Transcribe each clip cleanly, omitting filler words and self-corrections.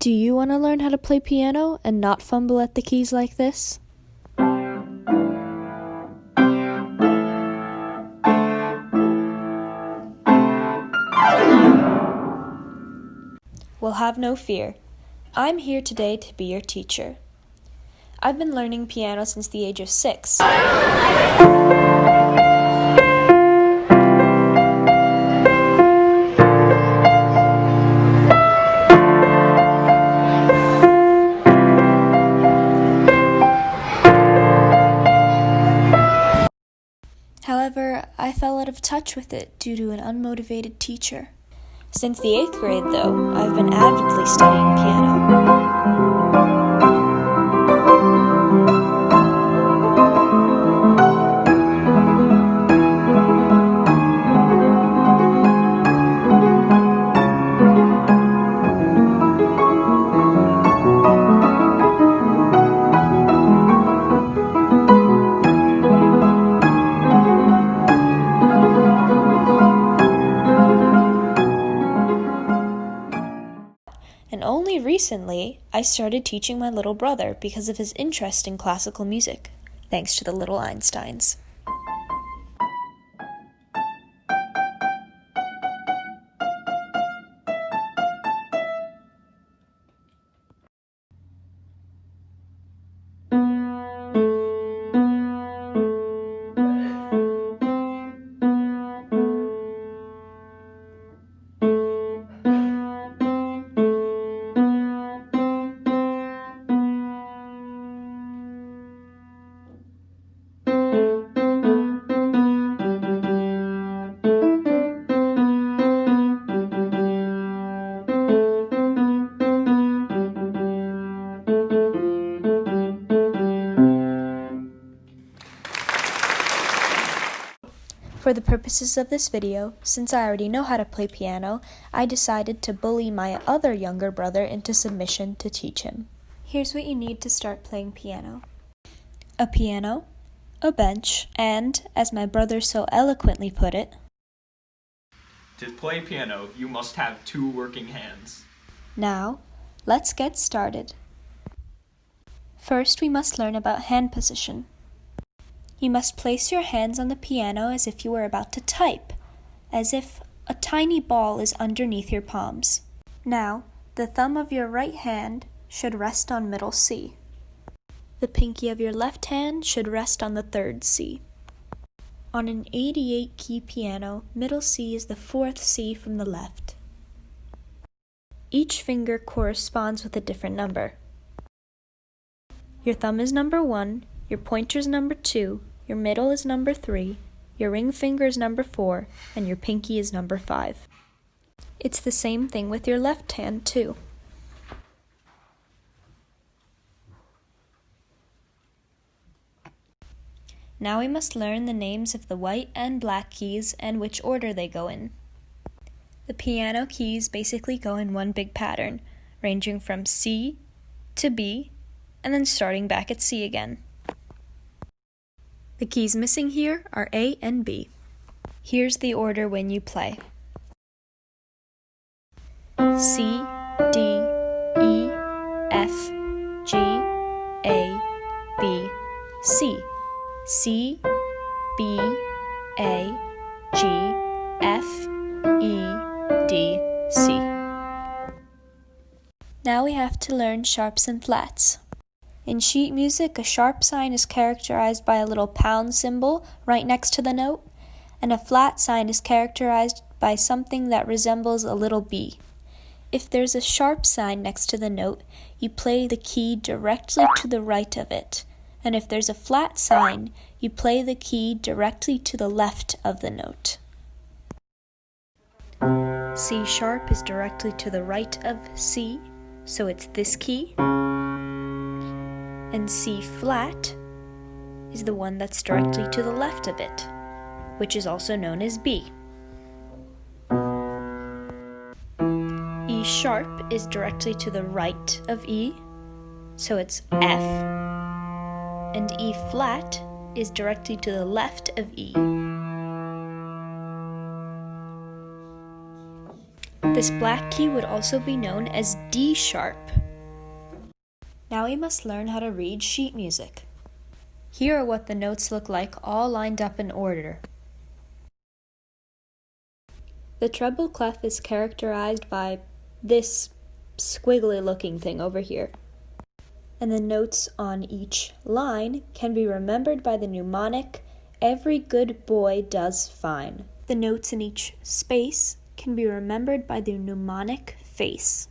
Do you want to learn how to play piano and not fumble at the keys like this? Well, have no fear. I'm here today to be your teacher. I've been learning piano since the age of 6. However, I fell out of touch with it due to an unmotivated teacher. Since the 8th grade, though, I've been avidly studying piano. And only recently, I started teaching my little brother because of his interest in classical music, thanks to the little Einsteins. For the purposes of this video, since I already know how to play piano, I decided to bully my other younger brother into submission to teach him. Here's what you need to start playing piano. A piano, a bench, and, as my brother so eloquently put it, to play piano, you must have 2 working hands. Now, let's get started. First, we must learn about hand position. You must place your hands on the piano as if you were about to type, as if a tiny ball is underneath your palms. Now, the thumb of your right hand should rest on middle C. The pinky of your left hand should rest on the 3rd C. On an 88-key piano, middle C is the 4th C from the left. Each finger corresponds with a different number. Your thumb is number 1, your pointer is number 2, your middle is number 3, your ring finger is number 4, and your pinky is number 5. It's the same thing with your left hand, too. Now we must learn the names of the white and black keys and which order they go in. The piano keys basically go in one big pattern, ranging from C to B, and then starting back at C again. The keys missing here are A and B. Here's the order when you play. C, D, E, F, G, A, B, C. C, B, A, G, F, E, D, C. Now we have to learn sharps and flats. In sheet music, a sharp sign is characterized by a little pound symbol right next to the note, and a flat sign is characterized by something that resembles a little B. If there's a sharp sign next to the note, you play the key directly to the right of it, and if there's a flat sign, you play the key directly to the left of the note. C sharp is directly to the right of C, so it's this key. And C flat is the one that's directly to the left of it, which is also known as B. E sharp is directly to the right of E, so it's F. And E flat is directly to the left of E. This black key would also be known as D sharp. Now we must learn how to read sheet music. Here are what the notes look like all lined up in order. The treble clef is characterized by this squiggly looking thing over here. And the notes on each line can be remembered by the mnemonic, "Every good boy does fine." The notes in each space can be remembered by the mnemonic face.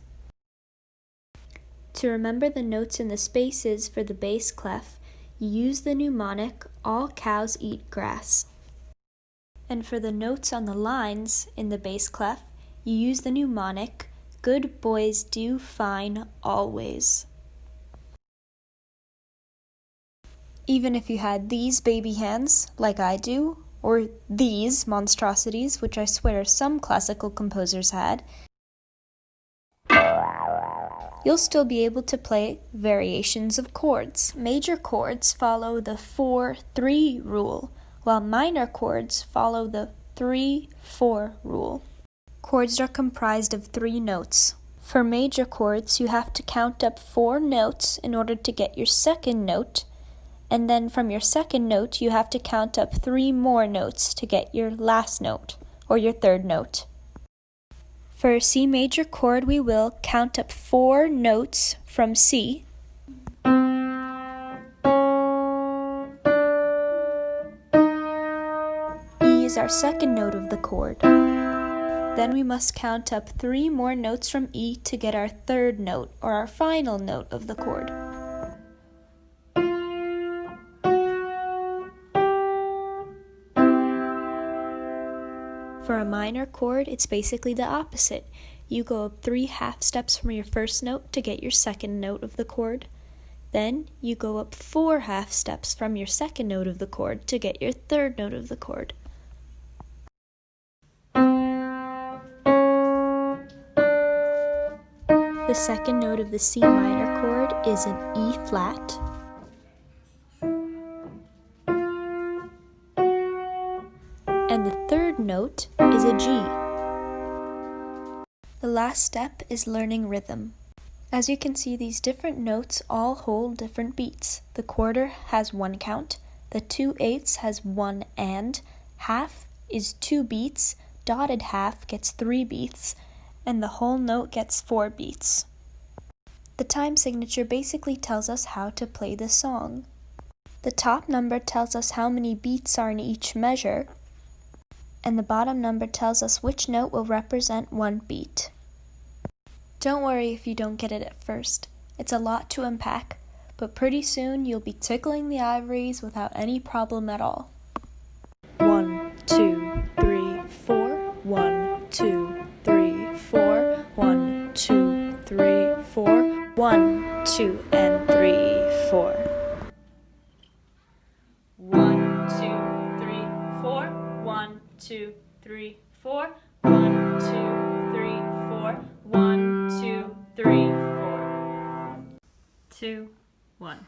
To remember the notes in the spaces for the bass clef, you use the mnemonic, "All cows eat grass." And for the notes on the lines in the bass clef, you use the mnemonic, "Good boys do fine always." Even if you had these baby hands, like I do, or these monstrosities, which I swear some classical composers had, you'll still be able to play variations of chords. Major chords follow the 4-3 rule, while minor chords follow the 3-4 rule. Chords are comprised of 3 notes. For major chords, you have to count up 4 notes in order to get your second note, and then from your second note, you have to count up 3 more notes to get your last note, or your third note. For a C major chord, we will count up 4 notes from C. E is our second note of the chord. Then we must count up 3 more notes from E to get our third note, or our final note of the chord. For a minor chord, it's basically the opposite. You go up 3 half steps from your first note to get your second note of the chord. Then you go up 4 half steps from your second note of the chord to get your third note of the chord. The second note of the C minor chord is an E flat. And the third note is a G. The last step is learning rhythm. As you can see, these different notes all hold different beats. The quarter has 1 count, the 2/8 has 1 and, half is 2 beats, dotted half gets 3 beats, and the whole note gets 4 beats. The time signature basically tells us how to play the song. The top number tells us how many beats are in each measure, and the bottom number tells us which note will represent 1 beat. Don't worry if you don't get it at first. It's a lot to unpack, but pretty soon you'll be tickling the ivories without any problem at all. 1, 2, 3, 4. 1, 2, 3, 4. 1, 2, 3, 4. 1, 2, and 3, 4. 1, 2, 3, 4. 1, 2, 3, 4. 1, 2, 3, 4. 1, 2, 3, 4. 2, 1.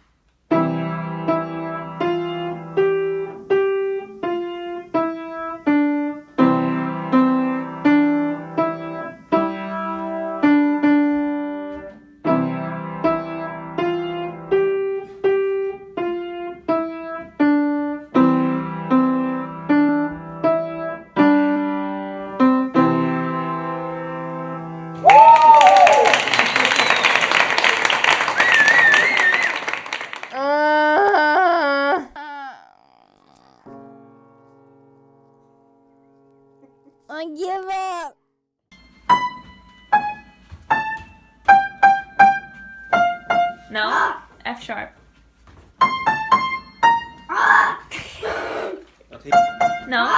I give up. No? F sharp. No?